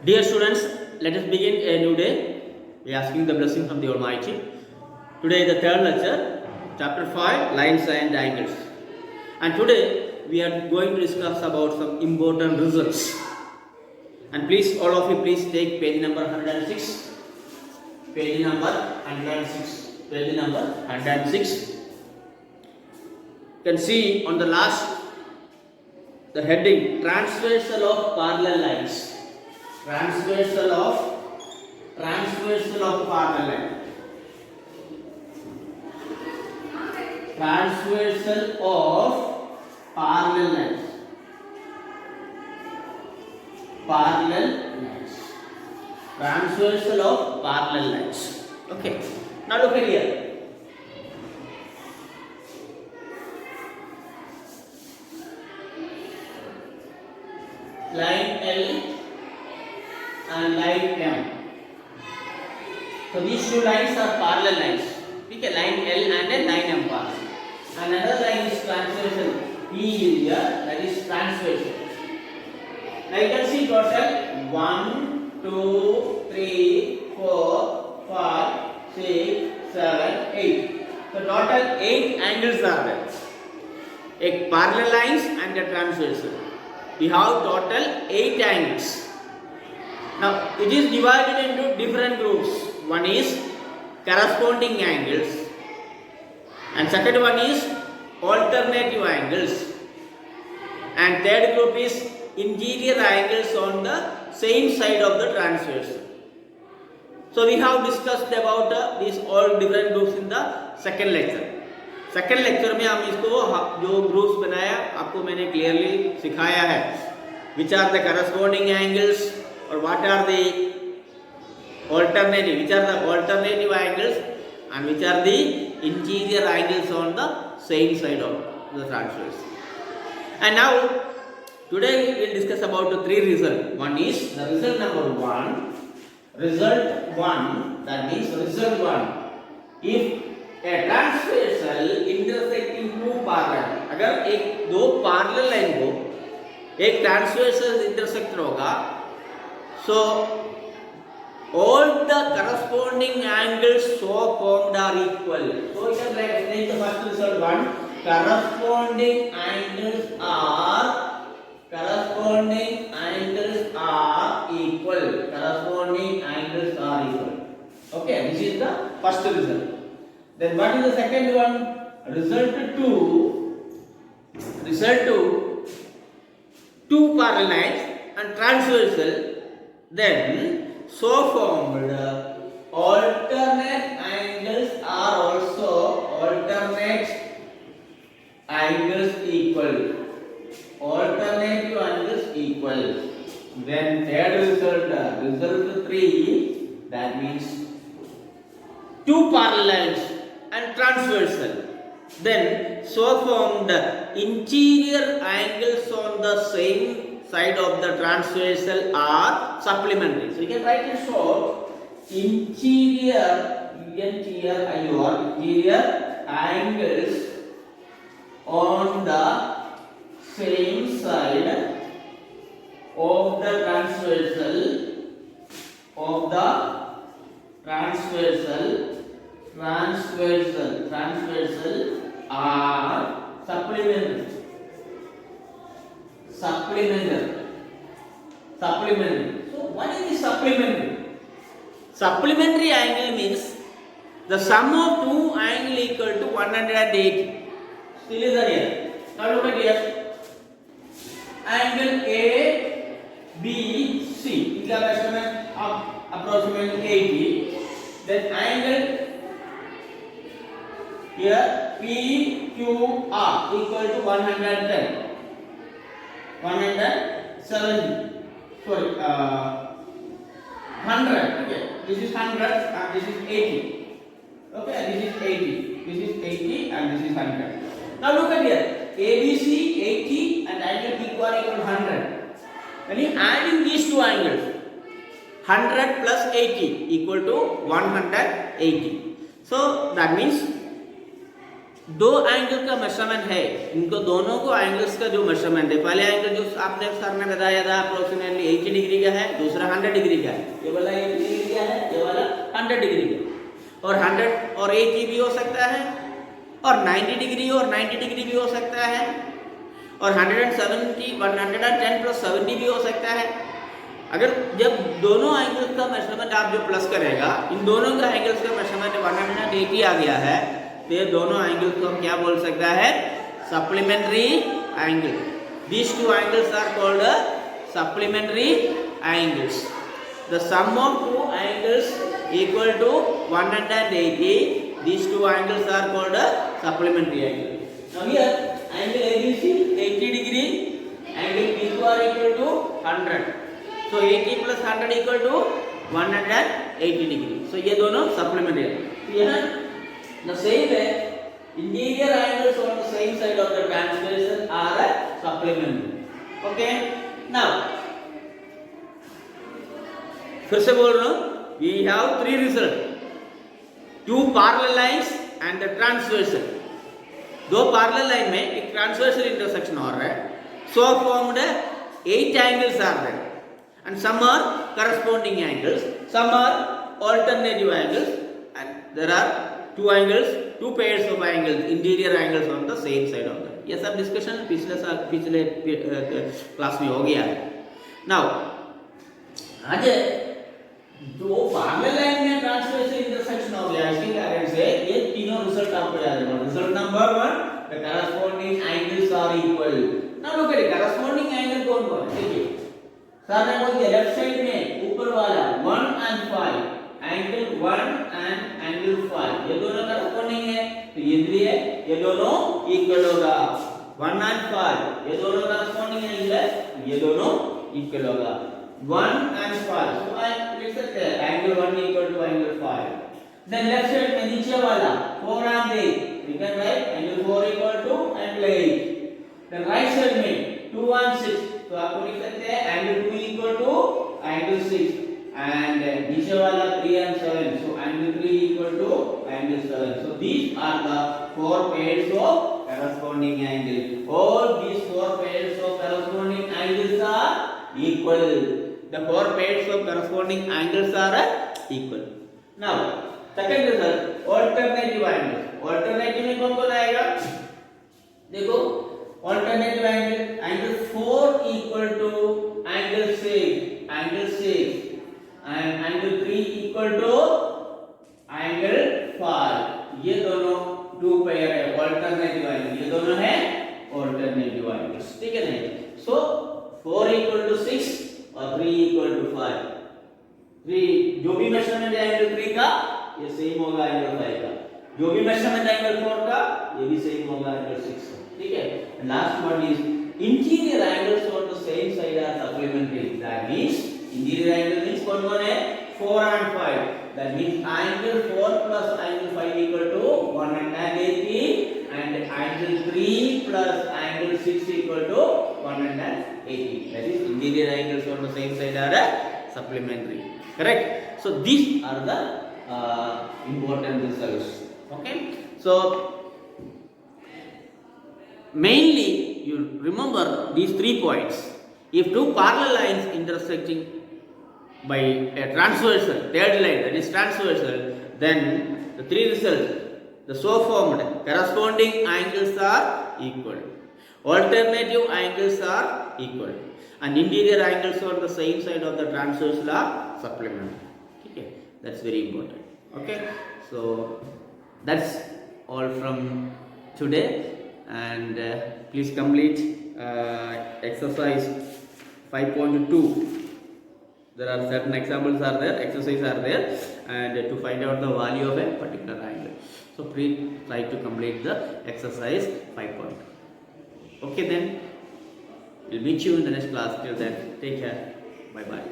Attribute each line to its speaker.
Speaker 1: Dear students, let us begin a new day. We are asking the blessing from the Almighty. Today the third lecture, chapter 5, lines and angles. And today we are going to discuss about some important results. And please, all of you, please take page number 106. Page number 106. Page number 106. You can see on the last, the heading, transversal of parallel lines. Transversal of parallel line. Transversal of parallel lines. Parallel lines. Transversal of parallel lines. Okay. Now look at here. Line L and line M. So these two lines are parallel lines. Okay, line L and a line M parallel. And another line is transversal. P is here, that is transversal. Now you can see total 1, 2, 3, 4, 5, 6, 7, 8. So total 8 angles are there. A parallel lines and a transversal. We have total 8 angles. Now it is divided into different groups. One is corresponding angles and second one is alternative angles and third group is interior angles on the same side of the transversal. So we have discussed about these all different groups in the second lecture. Second lecture में हम इसको जो groups बनाया आपको मैंने clearly सिखाया है. Which are the corresponding angles और what are the alternative, which are the alternative angles and which are the interior angles on the same side of the transversal. And now today we will discuss about the three results. One is the result number 1. Result 1, that means result 1. If a transversal intersecting two parallel, अगर एक दो parallel line को एक transversal intersect होगा, so all the corresponding angles so formed are equal. So you can write the first result 1. Corresponding angles are equal. Corresponding angles are equal. Okay, this is the first result. Then what is the second one? Result 2. Two parallel lines and transversal. Then so formed alternate angles are also alternate angles equal. Alternative angles equal. Then third result 3, that means two parallels and transversal. Then so formed interior angles on the same side of the transversal are supplementary. So you can write in short, interior angles on the same side of the transversal are supplementary. So what is the supplementary? Supplementary angle means the sum of two angles equal to 180. Still is there here. Now look at here. Angle A, B, C. Is the measurement of approximately 80. Then angle here P, Q, R equal to 110. 170. Sorry, 100. Okay, this is 100 and this is 80. Okay, this is 80. This is 80 and this is 100. Now look at here. ABC 80 and angle PQ are equal to 100. When you adding these two angles, 100 plus 80 equal to 180. So that means दो angle का measurement है, इनको दोनों को angles का जो measurement है, पहले एंगल जो आपने सर ने बताया था अप्रोक्सीमेटली 80 डिग्री का है, दूसरा 100 डिग्री का है, ये वाला 80 डिग्री का है, ये वाला 100 डिग्री का, और 100 और 80 भी हो सकता है, और 90 डिग्री और 90 डिग्री भी हो सकता है, और 170 110 प्लस 70 भी हो सकता है। अगर जब दोनों एंगल्स का मेजरमेंट आप जो प्लस करेगा, इन दोनों का एंगल्स का मेजरमेंट 180 आ गया है, तो ये दोनों एंगल को हम क्या बोल सकता है, supplementary angle. These two angles are called supplementary angles. The sum of two angles equal to 180, these two angles are called a supplementary angle. Now here angle ABC 80 degree, angle PQ are equal to 100. So 80 plus 100 equal to 180 degree. So ये दोनों supplementary है. यहाँ the same way interior angles on the same side of the transversal are supplementary. Okay. Now फिर से बोल रहा हूँ, we have three results. Two parallel lines and the transversal. दो पैरेलल लाइन में एक ट्रांसवर्सल इंटरसेक्शन हो रहा है, so formed 8 angles are there and some are corresponding angles, some are alternative angles, and there are two angles, two pairs of angles, interior angles on the same side of the. ये सब discussion पिछले class में हो गया है। Now आज जो parallel line में ट्रांसवर्सल इंटरसेक्शन हो गया, इसके कारण से ये तीनों रिजल्ट आपको याद रखना। Result number 1, the corresponding angles are equal. Now look at corresponding angle कौन कौन है, देखिए सर ने बोल दिया लेफ्ट साइड में ऊपर वाला 1 and 5, एंगल 1 and एंगल 5 ये दोनों करस्पॉन्डिंग है, तो ये दोनों इक्वल होगा। 1 and 5 ये दोनों करस्पॉन्डिंग एंगल है, ये दोनों इक्वल होगा। 1 and 5, so I लिख सकते हैं angle 1 equal to angle 5. Then left side में नीचे वाला 4 and 8, we can write angle 4 equal to angle 8. Then right side में 2 and 6, तो आपको लिख सकते हैं angle 2 equal to angle 6. And नीचे वाला 3 and 7, so angle 3 equal to angle 7. So these are the four pairs of corresponding angle. All these four pairs of corresponding angles are equal. The four pairs of corresponding angles are equal. Now second result, alternative angles. Alternative में कौन कौन आएगा, देखो alternative angle 4 equal to angle 6 and angle 3 equal to angle 5. ये दोनों to pair है alternative angle, ये दोनों है alternative angles, ठीक है नहीं। So 4 equal to 6 और 3 equal to 5, 3 जो भी मेजरमेंट है एंगल 3 का ये सेम होगा एंगल 5 का, जो भी मेजरमेंट है एंगल 4 का ये भी सेम होगा एंगल 6 का, ठीक है। Last one is interior angles on the same side are supplementary. That means interior angle means कौन कौन है, 4 and 5। That means angle 4 plus angle 5 equal to 180 and angle 3 plus angle 6 equal to 180. That is interior angles on the same side are supplementary, correct? So these are the important results. Okay, so mainly you remember these 3 points. If two parallel lines intersecting by a transversal third line, that is transversal, then the 3 results, the so formed corresponding angles are equal, alternative angles are equal, and interior angles on the same side of the transversal are supplementary. Okay, that's very important. Okay, so that's all from today, and please complete exercise 5.2. There are certain examples are there, exercises are there, and to find out the value of a particular angle. So please try to complete the exercise 5.2. Okay then, we'll meet you in the next class. Till then, take care. Bye bye.